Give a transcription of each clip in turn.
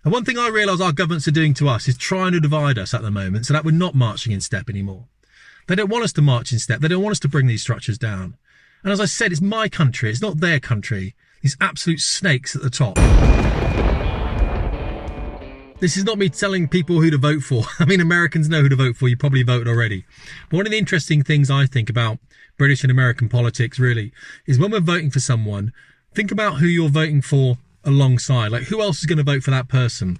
And one thing I realise our governments are doing to us is trying to divide us at the moment so that we're not marching in step anymore. They don't want us to march in step. They don't want us to bring these structures down. And as I said, it's my country. It's not their country. These absolute snakes at the top. This is not me telling people who to vote for. I mean, Americans know who to vote for. You probably voted already. But one of the interesting things I think about British and American politics really is when we're voting for someone, think about who you're voting for alongside. Like, who else is going to vote for that person?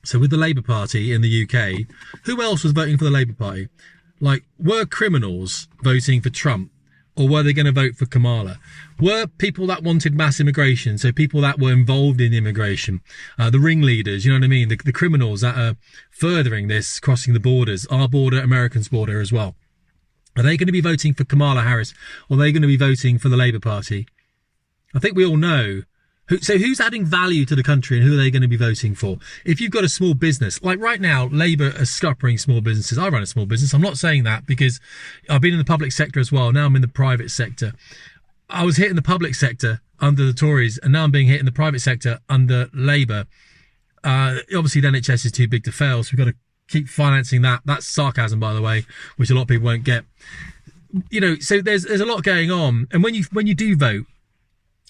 So with the Labour Party in the UK, who else was voting for the Labour Party? Like, were criminals voting for Trump? Or were they going to vote for Kamala? Were people that wanted mass immigration, so people that were involved in immigration, the ringleaders, you know what I mean, the criminals that are furthering this, crossing the borders, our border, Americans' border as well, are they going to be voting for Kamala Harris, or are they going to be voting for the Labour Party? I think we all know. So who's adding value to the country and who are they going to be voting for? If you've got a small business, like right now, Labour are scuppering small businesses. I run a small business. I'm not saying that because I've been in the public sector as well. Now I'm in the private sector. I was hit in the public sector under the Tories, and now I'm being hit in the private sector under Labour. Obviously, the NHS is too big to fail, so we've got to keep financing that. That's sarcasm, by the way, which a lot of people won't get. You know, so there's a lot going on. And when you do vote,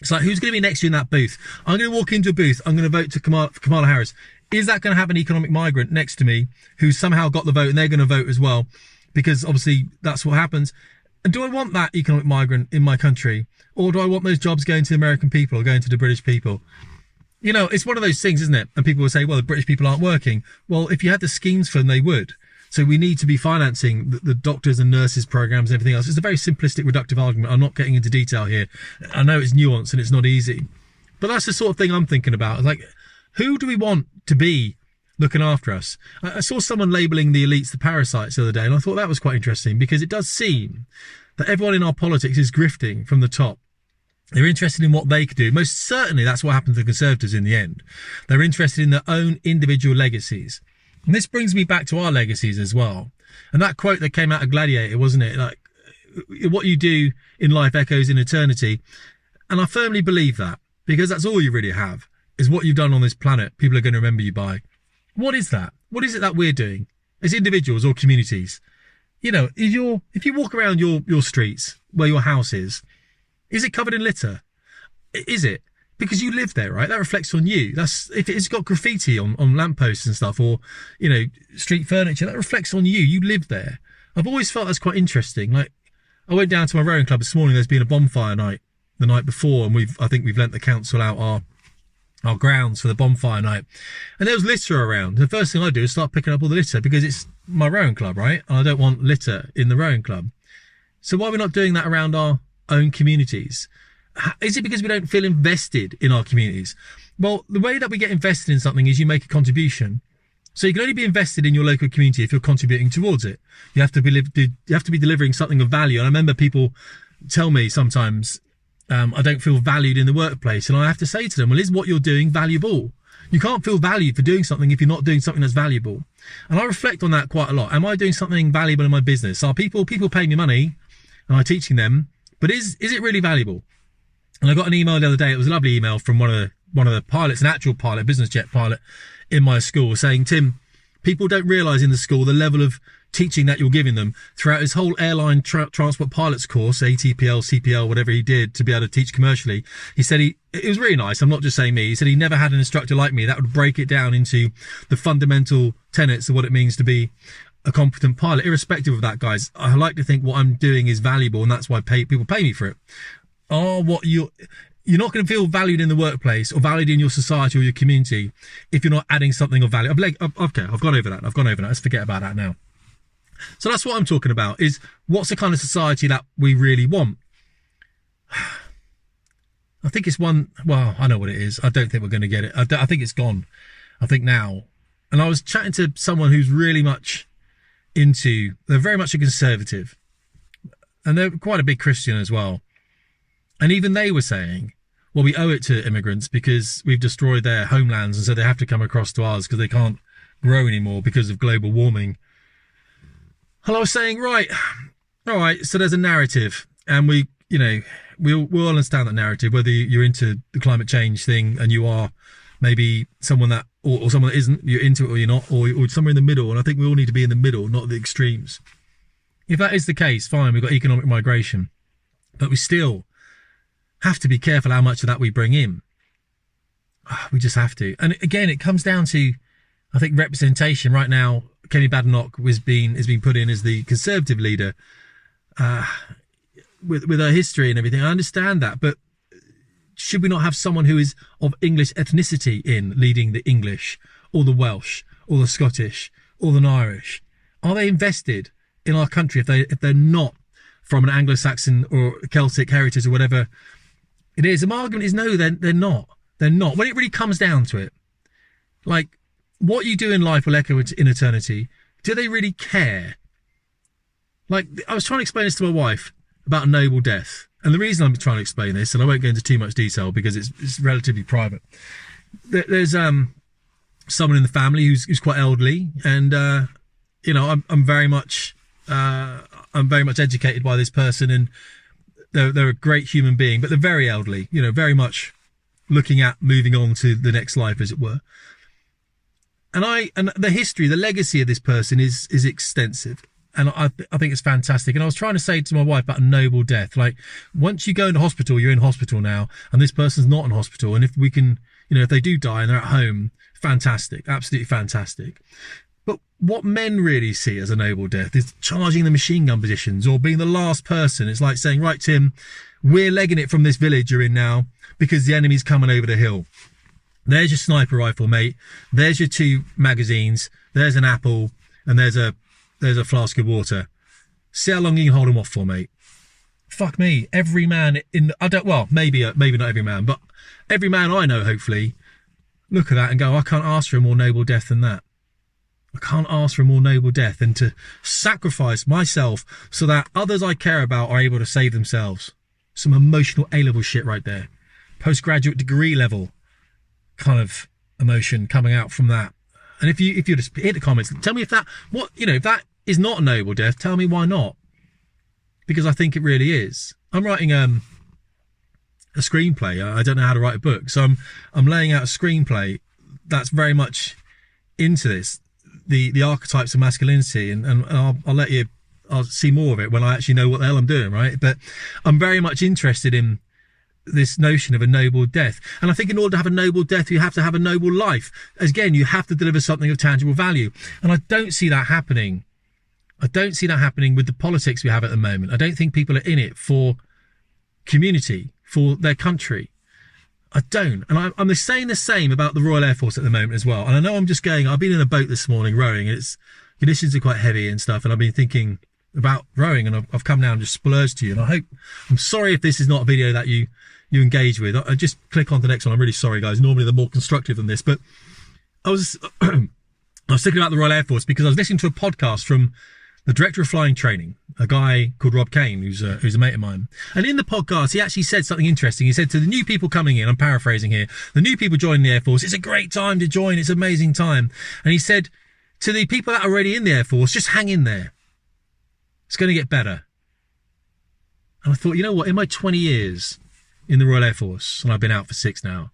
it's like, who's going to be next to you in that booth? I'm going to walk into a booth. I'm going to vote for Kamala Harris. Is that going to have an economic migrant next to me who's somehow got the vote and they're going to vote as well? Because obviously that's what happens. And do I want that economic migrant in my country? Or do I want those jobs going to the American people or going to the British people? You know, it's one of those things, isn't it? And people will say, well, the British people aren't working. Well, if you had the schemes for them, they would. So we need to be financing the doctors and nurses programs and everything else. It's a very simplistic, reductive argument. I'm not getting into detail here. I know it's nuanced and it's not easy. But that's the sort of thing I'm thinking about. Like, who do we want to be looking after us? I saw someone labelling the elites the parasites the other day, and I thought that was quite interesting because it does seem that everyone in our politics is grifting from the top. They're interested in what they could do. Most certainly that's what happened to the Conservatives in the end. They're interested in their own individual legacies. And this brings me back to our legacies as well. And that quote that came out of Gladiator, wasn't it? Like, what you do in life echoes in eternity. And I firmly believe that, because that's all you really have, is what you've done on this planet. People are going to remember you by. What is that? What is it that we're doing as individuals or communities? You know, if you walk around your streets where your house is it covered in litter? Is it? Because you live there, right? That reflects on you. That's if it's got graffiti on lampposts and stuff, or, you know, street furniture, that reflects on you. You live there. I've always felt that's quite interesting. Like, I went down to my rowing club this morning. There's been a bonfire night the night before, and I think we've lent the council out our grounds for the bonfire night. And there was litter around. The first thing I do is start picking up all the litter because it's my rowing club, right? And I don't want litter in the rowing club. So why are we not doing that around our own communities? Is it because we don't feel invested in our communities? Well, the way that we get invested in something is you make a contribution. So you can only be invested in your local community if you're contributing towards it. You have to be delivering something of value. And I remember people tell me sometimes, I don't feel valued in the workplace. And I have to say to them, well, is what you're doing valuable? You can't feel valued for doing something if you're not doing something that's valuable. And I reflect on that quite a lot. Am I doing something valuable in my business? Are people pay me money and I'm teaching them, but is it really valuable? And I got an email the other day. It was a lovely email from one of the pilots, an actual pilot, business jet pilot in my school, saying, Tim, people don't realise in the school the level of teaching that you're giving them throughout his whole airline transport pilots course, ATPL, CPL, whatever he did to be able to teach commercially. He said it was really nice. I'm not just saying me. He said he never had an instructor like me that would break it down into the fundamental tenets of what it means to be a competent pilot. Irrespective of that, guys, I like to think what I'm doing is valuable, and that's why people pay me for it. You're not going to feel valued in the workplace or valued in your society or your community if you're not adding something of value. Okay, I've gone over that. Let's forget about that now. So that's what I'm talking about, is what's the kind of society that we really want? I think it's one, well, I know what it is. I don't think we're going to get it. I think it's gone. I think now. And I was chatting to someone who's really much they're very much a conservative. And they're quite a big Christian as well. And even they were saying, well, we owe it to immigrants because we've destroyed their homelands, and so they have to come across to ours because they can't grow anymore because of global warming. And I was saying, right, all right, so there's a narrative, and we'll understand that narrative, whether you're into the climate change thing and you are maybe someone that, or someone that isn't, you're into it or you're not, or somewhere in the middle. And I think we all need to be in the middle, not the extremes. If that is the case, fine, we've got economic migration, but we still have to be careful how much of that we bring in. We just have to. And again, it comes down to, I think, representation. Right now, Kemi Badenoch has been put in as the Conservative leader, with her history and everything. I understand that, but should we not have someone who is of English ethnicity in leading the English, or the Welsh, or the Scottish, or the Irish? Are they invested in our country if they're not from an Anglo-Saxon or Celtic heritage or whatever it is? My argument is no, they're not. They're not. When it really comes down to it, like, what you do in life will echo in eternity. Do they really care? Like, I was trying to explain this to my wife about a noble death. And the reason I'm trying to explain this, and I won't go into too much detail because it's relatively private. There's someone in the family who's quite elderly, and I'm very much educated by this person, and they're a great human being, but they're very elderly. Very much looking at moving on to the next life, as it were. And the history, the legacy of this person is extensive. And I think it's fantastic. And I was trying to say to my wife about a noble death. Like, once you go into hospital, you're in hospital now, and this person's not in hospital. And if we can, if they do die and they're at home, fantastic, absolutely fantastic. But what men really see as a noble death is charging the machine gun positions or being the last person. It's like saying, right, Tim, we're legging it from this village you're in now because the enemy's coming over the hill. There's your sniper rifle, mate. There's your 2 magazines. There's an apple, and there's a flask of water. See how long you can hold them off for, mate. Fuck me. Every man maybe not every man, but every man I know, hopefully, look at that and go, I can't ask for a more noble death than that. I can't ask for a more noble death than to sacrifice myself so that others I care about are able to save themselves. Some emotional A-level shit right there. Postgraduate degree level kind of emotion coming out from that. And if you just hit the comments, tell me if that is not a noble death, tell me why not. Because I think it really is. I'm writing a screenplay. I don't know how to write a book, so I'm laying out a screenplay that's very much into this, the archetypes of masculinity, and I'll see more of it when I actually know what the hell I'm doing, right? But I'm very much interested in this notion of a noble death. And I think in order to have a noble death, you have to have a noble life. Again, you have to deliver something of tangible value. And I don't see that happening. I don't see that happening with the politics we have at the moment. I don't think people are in it for community, for their country. I don't. And I'm saying the same about the Royal Air Force at the moment as well. And I know I've been in a boat this morning rowing, and conditions are quite heavy and stuff. And I've been thinking about rowing, and I've come down and just splurged to you. And I'm sorry if this is not a video that you engage with. I just click on the next one. I'm really sorry, guys. Normally they're more constructive than this, but I was thinking about the Royal Air Force because I was listening to a podcast from the director of flying training, a guy called Rob Kane, who's a mate of mine. And in the podcast, he actually said something interesting. He said to the new people coming in, I'm paraphrasing here, the new people joining the Air Force, it's a great time to join. It's an amazing time. And he said to the people that are already in the Air Force, just hang in there. It's going to get better. And I thought, you know what? In my 20 years in the Royal Air Force, and I've been out for 6 now,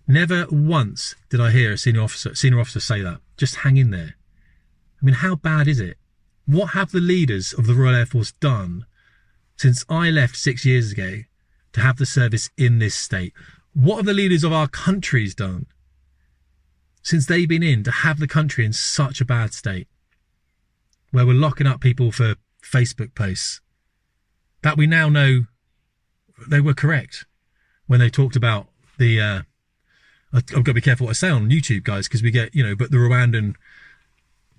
never once did I hear a senior officer say that. Just hang in there. I mean, how bad is it? What have the leaders of the Royal Air Force done since I left 6 years ago to have the service in this state? What have the leaders of our countries done since they've been in to have the country in such a bad state, where we're locking up people for Facebook posts that we now know they were correct when they talked about the I've got to be careful what I say on YouTube, guys, because we get, but the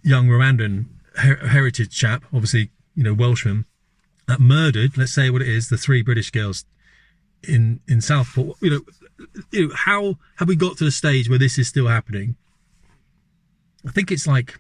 young Rwandan heritage chap, obviously, Welshman, that murdered, let's say what it is, the 3 British girls in Southport. How have we got to the stage where this is still happening? I think it's like,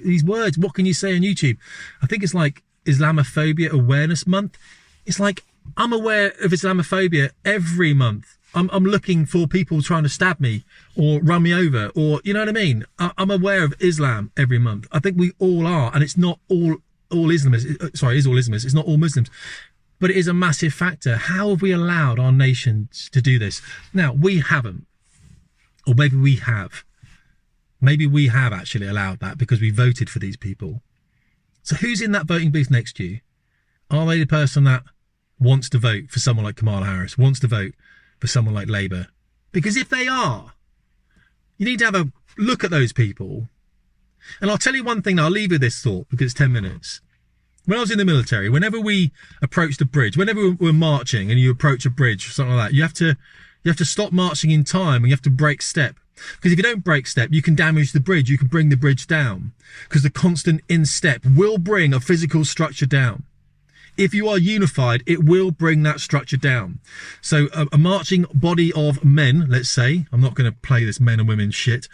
these words, what can you say on YouTube? I think it's like Islamophobia Awareness Month. It's like, I'm aware of Islamophobia every month. I'm looking for people trying to stab me or run me over, or, you know what I mean? I'm aware of Islam every month. I think we all are, and it's not all Islamists. Sorry, it is all Islamists. It's not all Muslims, but it is a massive factor. How have we allowed our nations to do this? Now, we haven't. Or maybe we have. Maybe we have actually allowed that because we voted for these people. So who's in that voting booth next to you? Are they the person that wants to vote for someone like Kamala Harris, wants to vote for someone like Labour? Because if they are, you need to have a look at those people. And I'll tell you one thing, I'll leave you with this thought because it's 10 minutes. When I was in the military, whenever we approached a bridge, whenever we're marching and you approach a bridge or something like that, you have to stop marching in time and you have to break step. Because if you don't break step, you can damage the bridge. You can bring the bridge down. Because the constant in step will bring a physical structure down. If you are unified, it will bring that structure down. So a marching body of men, let's say, I'm not going to play this men and women shit,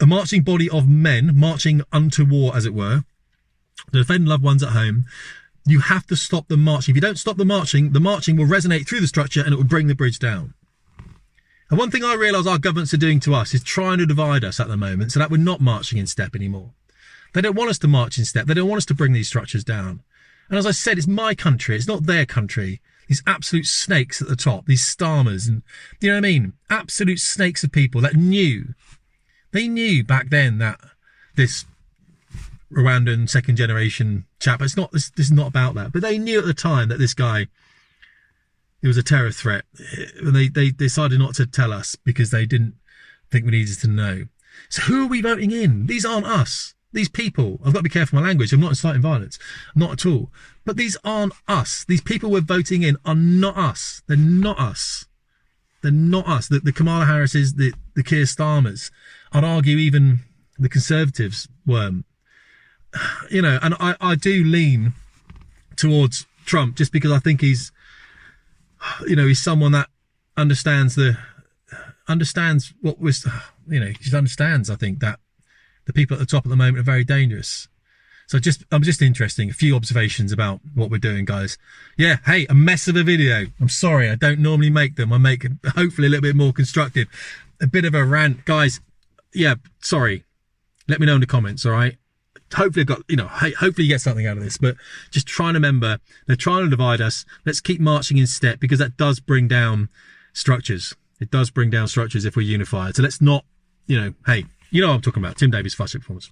a marching body of men marching unto war, as it were, to defend loved ones at home, you have to stop them marching. If you don't stop the marching will resonate through the structure and it will bring the bridge down. And one thing I realise our governments are doing to us is trying to divide us at the moment so that we're not marching in step anymore. They don't want us to march in step. They don't want us to bring these structures down. And as I said, it's my country. It's not their country. These absolute snakes at the top, these starmers, and you know what I mean? Absolute snakes of people that knew. They knew back then that this Rwandan second generation chap, this is not about that, but they knew at the time that this guy, he was a terror threat. And they decided not to tell us because they didn't think we needed to know. So who are we voting in? These aren't us. These people, I've got to be careful with my language. I'm not inciting violence. Not at all. But these aren't us. These people we're voting in are not us. They're not us. They're not us. The Kamala Harrises, the Keir Starmers, I'd argue even the Conservatives weren't. You know, and I do lean towards Trump just because I think he's, you know, he's someone that understands what was, you know, he just understands, I think, that the people at the top at the moment are very dangerous. So I'm just interesting. A few observations about what we're doing, guys. Yeah, hey, a mess of a video. I'm sorry, I don't normally make them. I make it hopefully a little bit more constructive. A bit of a rant, guys. Yeah, sorry. Let me know in the comments, all right? Hopefully I got, you know, hopefully you get something out of this, but just try and remember, they're trying to divide us. Let's keep marching in step because that does bring down structures. It does bring down structures if we're unified. So let's not, you know, hey, you know what I'm talking about. Tim Davies, Fast Performance.